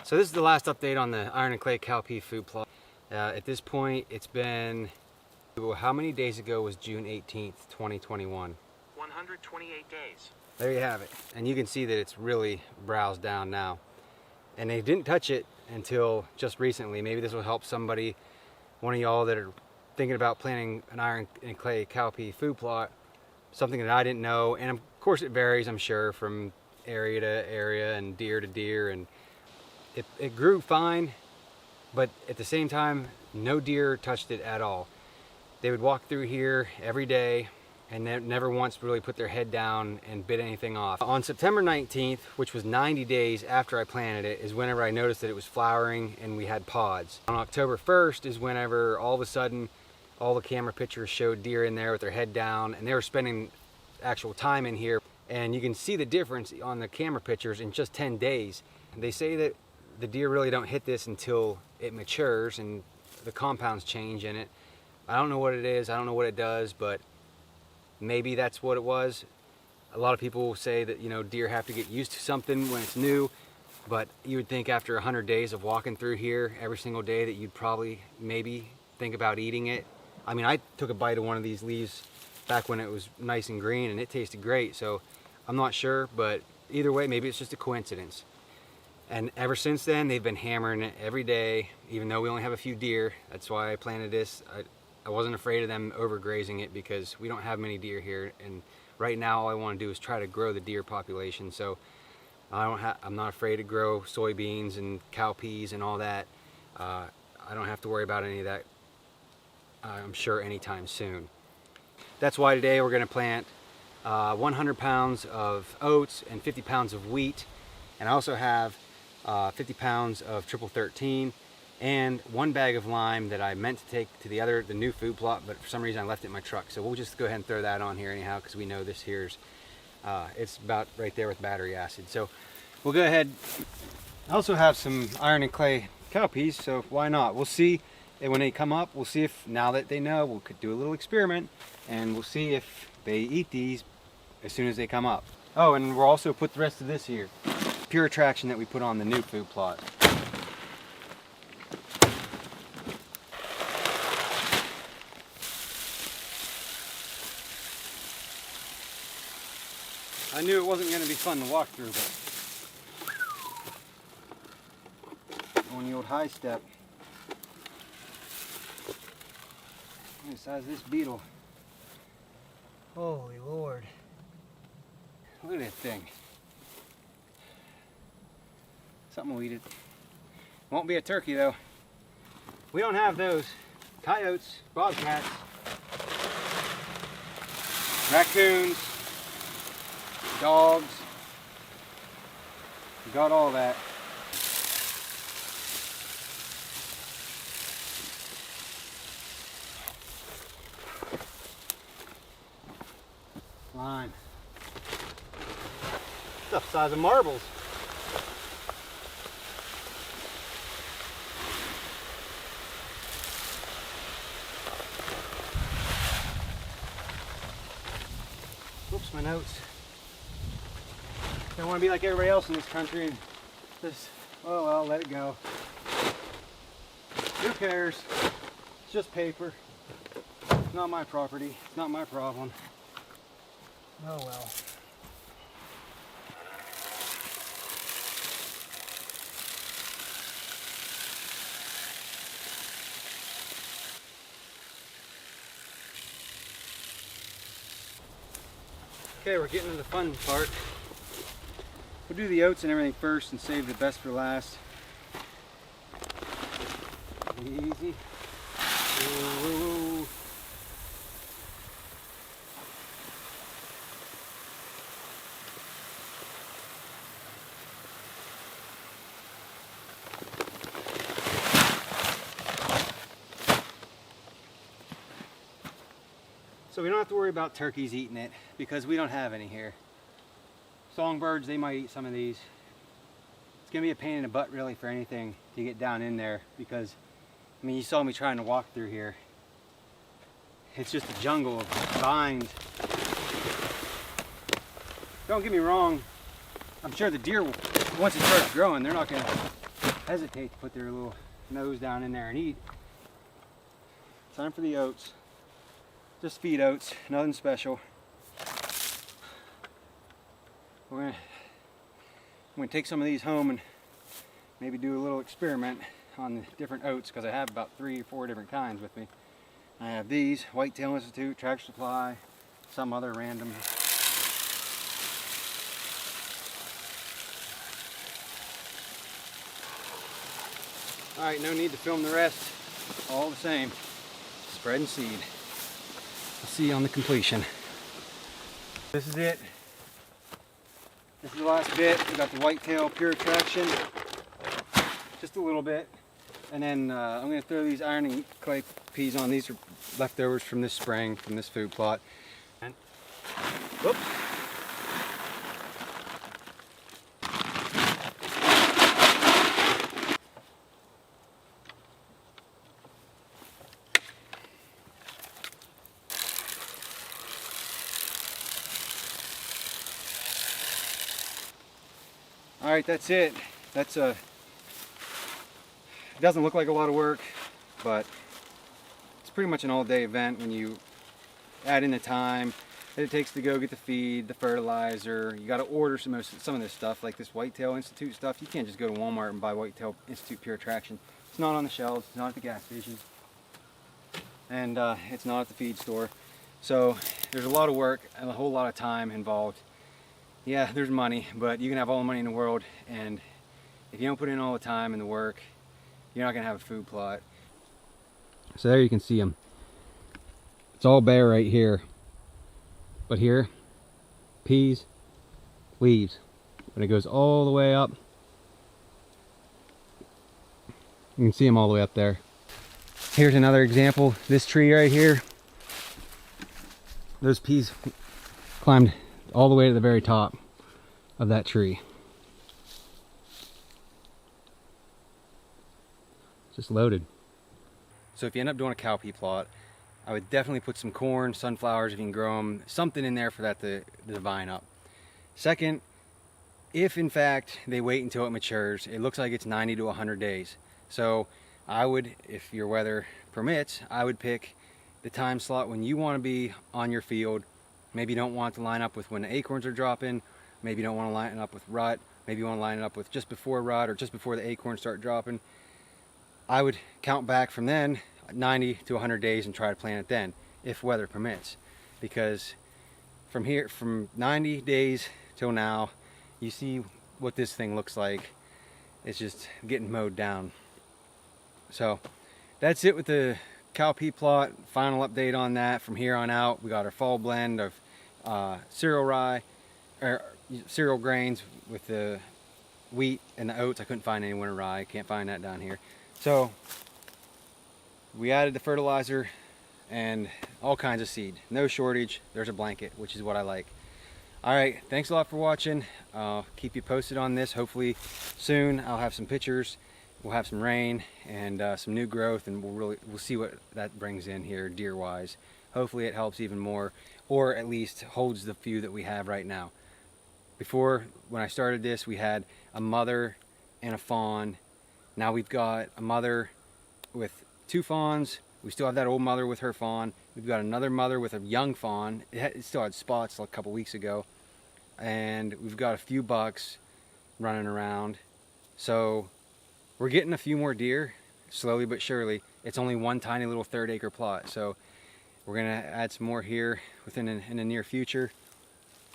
So this is the last update on the iron and clay cowpea food plot. At this point, it's been, how many days ago was June 18th, 2021? 128 days. There you have it. And you can see that it's really browsed down now. And they didn't touch it until just recently. Maybe this will help somebody, one of y'all that are thinking about planting an iron and clay cowpea food plot, something that I didn't know. And of course it varies, I'm sure, from area to area and deer to deer. And it grew fine, but at the same time, no deer touched it at all. They would walk through here every day and never once really put their head down and bit anything off. On September 19th, which was 90 days after I planted it, is whenever I noticed that it was flowering and we had pods. On October 1st is whenever all of a sudden all the camera pictures showed deer in there with their head down, and they were spending actual time in here. And you can see the difference on the camera pictures in just 10 days. And they say that the deer really don't hit this until it matures and the compounds change in it. I don't know what it is, I don't know what it does, but maybe that's what it was. A lot of people say that, you know, deer have to get used to something when it's new, but you would think after 100 days of walking through here every single day that you'd probably maybe think about eating it. I mean, I took a bite of one of these leaves back when it was nice and green and it tasted great, so I'm not sure, but either way, maybe it's just a coincidence. And ever since then, they've been hammering it every day, even though we only have a few deer. That's why I planted this. I wasn't afraid of them overgrazing it because we don't have many deer here. And right now, all I want to do is try to grow the deer population. So I'm not afraid to grow soybeans and cowpeas and all that. I don't have to worry about any of that, I'm sure, anytime soon. That's why today we're going to plant 100 pounds of oats and 50 pounds of wheat. And I also have 50 pounds of triple 13 and 1 bag of lime that I meant to take to the new food plot, but for some reason I left it in my truck. So we'll just go ahead and throw that on here anyhow, because we know this here's it's about right there with battery acid. So we'll go ahead. I also have some iron and clay cowpeas, so why not? We'll see. And when they come up, we'll see if, now that they know, we'll do a little experiment and we'll see if they eat these as soon as they come up. Oh, and we'll also put the rest of this here. Pure attraction that we put on the new food plot. I knew it wasn't going to be fun to walk through, but on the old high step. Look at the size of this beetle. Holy Lord. Look at that thing. Something will eat it. Won't be a turkey though. We don't have those. Coyotes, bobcats, raccoons, dogs. We got all that. Lime. Stuff the size of marbles. Oops, my notes. Don't want to be like everybody else in this country and just, oh well, let it go. Who cares? It's just paper. It's not my property. It's not my problem. Oh well. Okay, we're getting to the fun part. We'll do the oats and everything first and save the best for last. Easy. Ooh. So we don't have to worry about turkeys eating it because we don't have any here. Songbirds, they might eat some of these. It's gonna be a pain in the butt really for anything to get down in there because, I mean, you saw me trying to walk through here. It's just a jungle of vines. Don't get me wrong, I'm sure the deer, once it starts growing, they're not gonna hesitate to put their little nose down in there and eat. Time for the oats. Just feed oats, nothing special. I'm gonna take some of these home and maybe do a little experiment on the different oats, because I have about 3 or 4 different kinds with me. I have these, Whitetail Institute, Tractor Supply, some other random. Alright, no need to film the rest. All the same. Spread and seed. I'll see you on the completion. This is it. This is the last bit. We got the Whitetail Pure Traction. Just a little bit. And then I'm going to throw these ironing clay peas on. These are leftovers from this spring, from this food plot. And, whoops. All right, that's it. That's it doesn't look like a lot of work, but it's pretty much an all-day event when you add in the time that it takes to go get the feed, the fertilizer. You got to order some of this stuff, like this Whitetail Institute stuff. You can't just go to Walmart and buy Whitetail Institute Pure Traction. It's not on the shelves. It's not at the gas stations, and it's not at the feed store. So there's a lot of work and a whole lot of time involved. Yeah, there's money, but you can have all the money in the world, and if you don't put in all the time and the work, you're not gonna have a food plot. So there you can see them. It's all bare right here, but here, peas, leaves, and it goes all the way up. You can see them all the way up there. Here's another example. This tree right here, those peas climbed all the way to the very top of that tree. Just loaded. So if you end up doing a cowpea plot, I would definitely put some corn, sunflowers if you can grow them, something in there for that to vine up. Second, if in fact they wait until it matures, it looks like it's 90 to 100 days. So I would, if your weather permits, I would pick the time slot when you want to be on your field. Maybe you don't want to line up with when the acorns are dropping. Maybe you don't want to line it up with rut. Maybe you want to line it up with just before rut or just before the acorns start dropping. I would count back from then 90 to 100 days and try to plant it then, if weather permits. Because from here, from 90 days till now, you see what this thing looks like. It's just getting mowed down. So that's it with the cowpea plot. Final update on that. From here on out, we got our fall blend of cereal rye, or cereal grains with the wheat and the oats. I couldn't find any winter rye. Can't find that down here. So we added the fertilizer and all kinds of seed. No shortage. There's a blanket, which is what I like. All right, thanks a lot for watching. I'll keep you posted on this. Hopefully soon I'll have some pictures. We'll have some rain and some new growth, and we'll see what that brings in here deer wise. Hopefully it helps even more, or at least holds the few that we have right now. Before, when I started this, we had a mother and a fawn. Now we've got a mother with 2 fawns. We still have that old mother with her fawn. We've got another mother with a young fawn. It still had spots like a couple weeks ago. And we've got a few bucks running around. So we're getting a few more deer, slowly but surely. It's only one tiny little 3rd acre plot. So we're gonna add some more here in the near future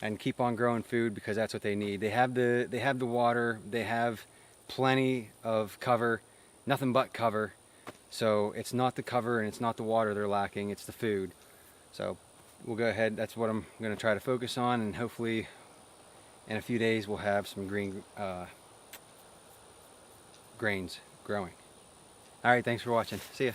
and keep on growing food, because that's what they need. They have the water, they have plenty of cover, nothing but cover. So it's not the cover and it's not the water they're lacking, it's the food. So we'll go ahead, that's what I'm going to try to focus on, and hopefully in a few days we'll have some green grains growing. Alright, thanks for watching. See ya.